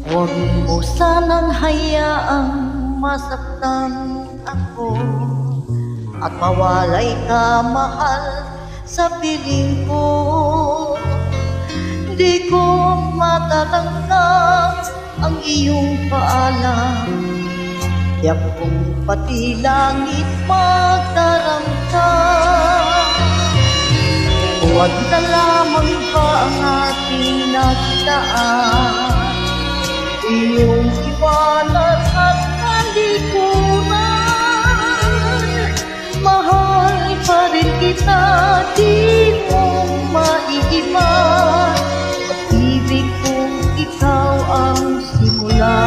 Huwag mo sanang hayaang masaktan ako at mawalay ka, mahal, sa piling ko. Di ko matatanggap ang iyong paalam, tiyak kong pati langit magtaramdam. Huwag na lamang ba ang ating nakitaan, iyong iwanan at talikuran. Mahal pa rin kita, di mo maiiba. Pag-ibig kong ikaw ang simula.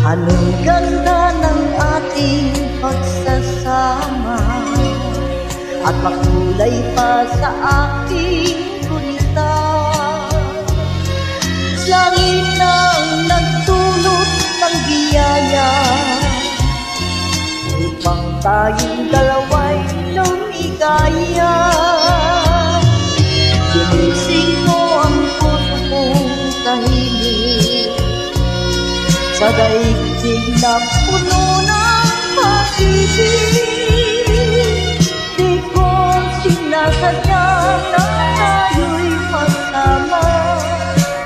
Anong ganda ng ating pagsasama, at makulay pa sa aking gulita. Langit na ang nagdulot ng biyaya upang tayong dalawa'y lumigaya. Ginising mo ang puso kong tahimik sa daigdig na puno ng pag-ibig. Di ko sinasadya na tayo'y magkama,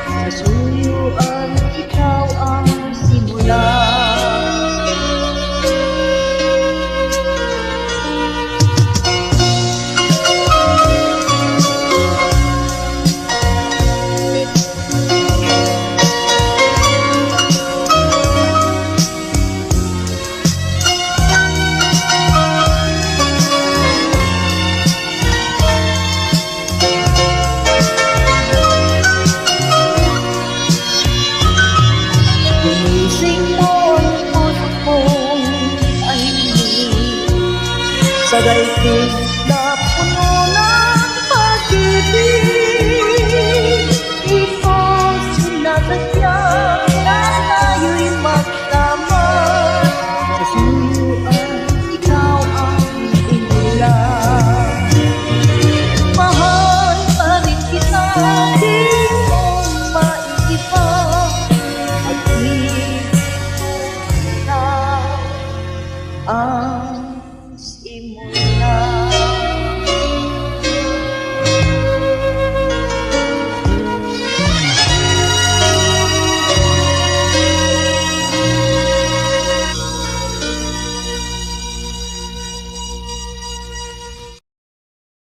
sa suyuan ikaw ang simula. Sa daigdig